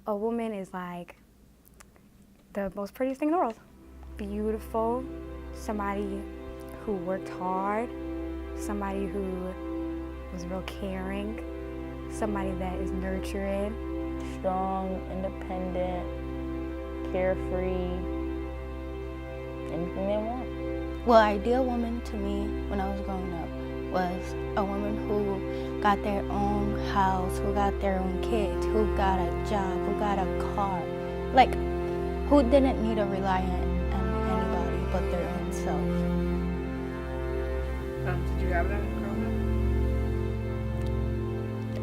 A woman is like the most prettiest thing in the world. Beautiful, somebody who worked hard, somebody who was real caring, somebody that is nurturing. Strong, independent, carefree, anything they want. Well, ideal woman to me when I was growing up was a woman who got their own house, who got their own kids, who got a job, who got a car. Like, who didn't need to rely on anybody but their own self. Did you have that growing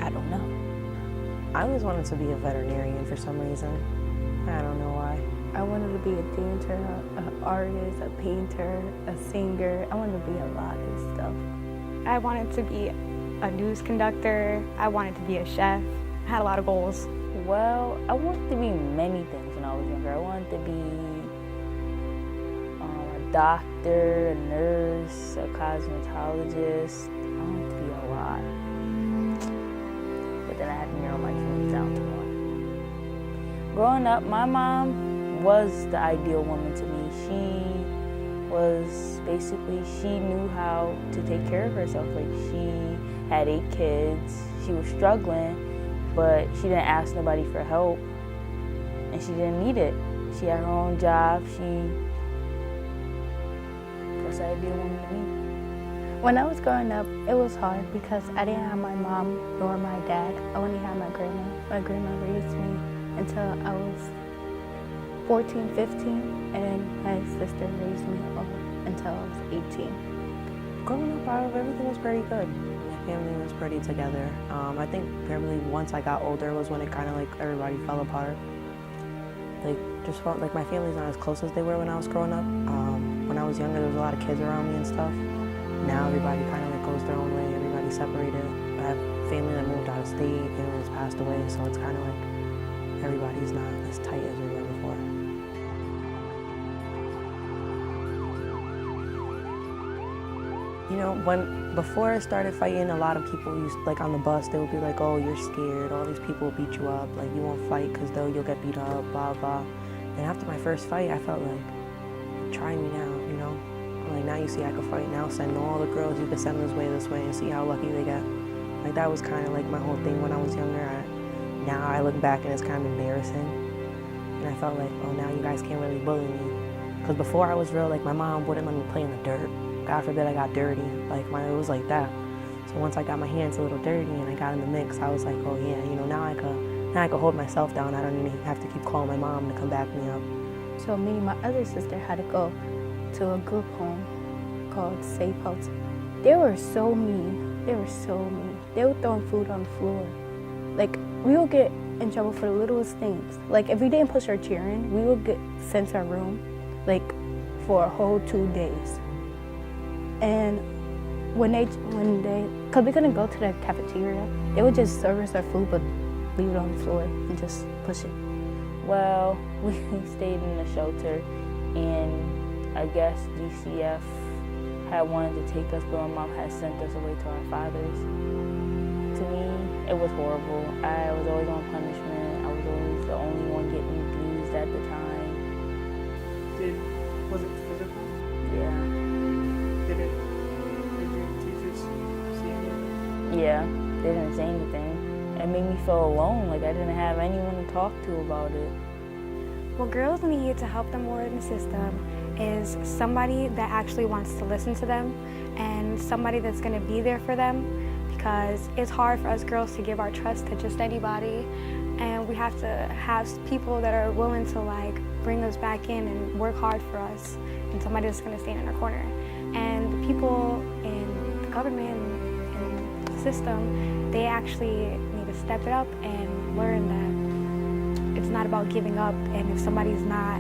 I don't know. I always wanted to be a veterinarian for some reason. I don't know why. I wanted to be a dancer, an artist, a painter, a singer. I wanted to be a lot of stuff. I wanted to be a news conductor. I wanted to be a chef. I had a lot of goals. Well, I wanted to be many things when I was younger. I wanted to be a doctor, a nurse, a cosmetologist. I wanted to be a lot. But then I had to narrow my dreams down to one. Growing up, my mom was the ideal woman to me. She knew how to take care of herself. Like, she had 8 kids. She was struggling, but she didn't ask nobody for help, and she didn't need it. She had her own job. That's the ideal woman to me. When I was growing up, it was hard because I didn't have my mom nor my dad. I only had my grandma. My grandma raised me until I was 14, 15, and then my sister raised me up until I was 18. Growing up, everything was pretty good. My family was pretty together. I think probably once I got older was when it kind of like everybody fell apart. Like, just felt like my family's not as close as they were when I was growing up. When I was younger, there was a lot of kids around me and stuff. Now everybody kind of like goes their own way. Everybody's separated. I have family that moved out of state, family that's passed away, so it's kind of like everybody's not as tight as we were before. You know, before I started fighting, a lot of people used, like on the bus, they would be like, oh, you're scared, all these people will beat you up, like you won't fight because you'll get beat up, blah, blah. And after my first fight, I felt like, try me now, you know? Like, now you see I can fight, now send all the girls, you can send them this way, and see how lucky they get. Like, that was kind of like my whole thing when I was younger. Now I look back and it's kind of embarrassing. And I felt like, oh, now you guys can't really bully me. Because before I was real, like my mom wouldn't let me play in the dirt. God forbid I got dirty, it was like that. So once I got my hands a little dirty and I got in the mix, I was like, oh yeah, you know, now I could hold myself down. I don't even have to keep calling my mom to come back me up. So me and my other sister had to go to a group home called Safe House. They were so mean. They were so mean. They were throwing food on the floor. Like, we would get in trouble for the littlest things. Like, if we didn't push our chair in, we would get sent to our room, like, for a whole 2 days. And because we couldn't go to the cafeteria, they would just serve us our food but leave it on the floor and just push it. Well, we stayed in the shelter, and I guess DCF had wanted to take us, but my mom had sent us away to our fathers. To me, it was horrible. I was always on punishment. I was always the only one getting abused at the time. Was it physical? Yeah. Did your teachers see anything? Yeah, they didn't say anything. It made me feel alone, like I didn't have anyone to talk to about it. What girls need to help them more in the system is somebody that actually wants to listen to them and somebody that's going to be there for them, because it's hard for us girls to give our trust to just anybody, and we have to have people that are willing to bring us back in and work hard for us, and somebody that's going to stand in our corner. And the people in the government and the system, they actually need to step it up and learn that it's not about giving up, and if somebody's not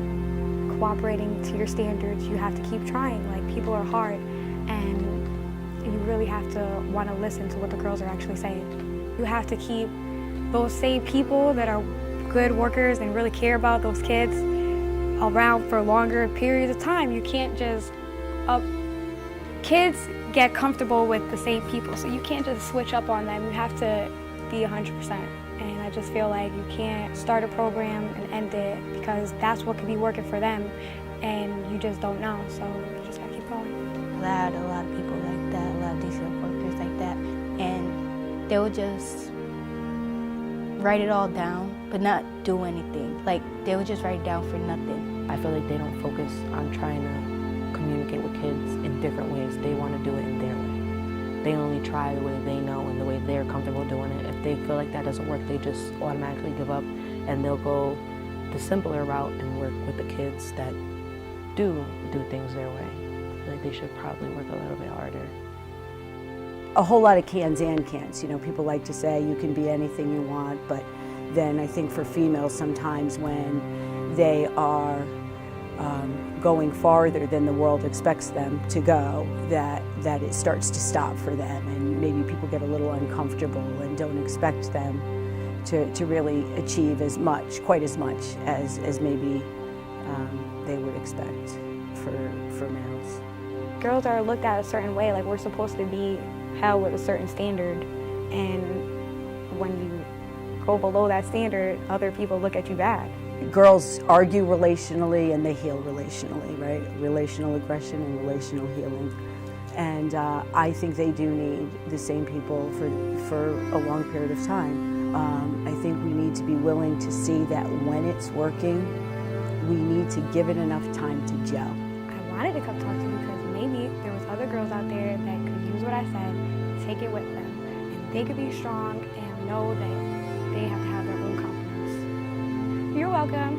cooperating to your standards, you have to keep trying. Like, people are hard, and you really have to want to listen to what the girls are actually saying. You have to keep those same people that are good workers and really care about those kids around for longer periods of time. You can't just kids get comfortable with the same people, so you can't just switch up on them. You have to be 100%. And I I just feel like you can't start a program and end it because that's what could be working for them and you just don't know, so you just gotta keep going. I had a lot of people like that, a lot of DCF workers like that, and they would just write it all down but not do anything. Like, they would just write it down for nothing. I feel like they don't focus on trying to communicate with kids in different ways. They want to do it in their way. They only try the way they know and the way they're comfortable doing it. If they feel like that doesn't work, they just automatically give up and they'll go the simpler route and work with the kids that do things their way. I feel like they should probably work a little bit harder. A whole lot of cans and can'ts. You know, people like to say you can be anything you want, but then I think for females sometimes when they are going farther than the world expects them to go, that it starts to stop for them, and maybe people get a little uncomfortable and don't expect them to really achieve quite as much as maybe they would expect for males. Girls are looked at a certain way, like we're supposed to be held with a certain standard, and when you go below that standard, other people look at you bad. Girls argue relationally and they heal relationally, right? Relational aggression and relational healing. And I think they do need the same people for a long period of time. I think we need to be willing to see that when it's working, we need to give it enough time to gel. I wanted to come talk to you because maybe there was other girls out there that could use what I said, take it with them, and they could be strong and know that they have to have their own confidence. You're welcome.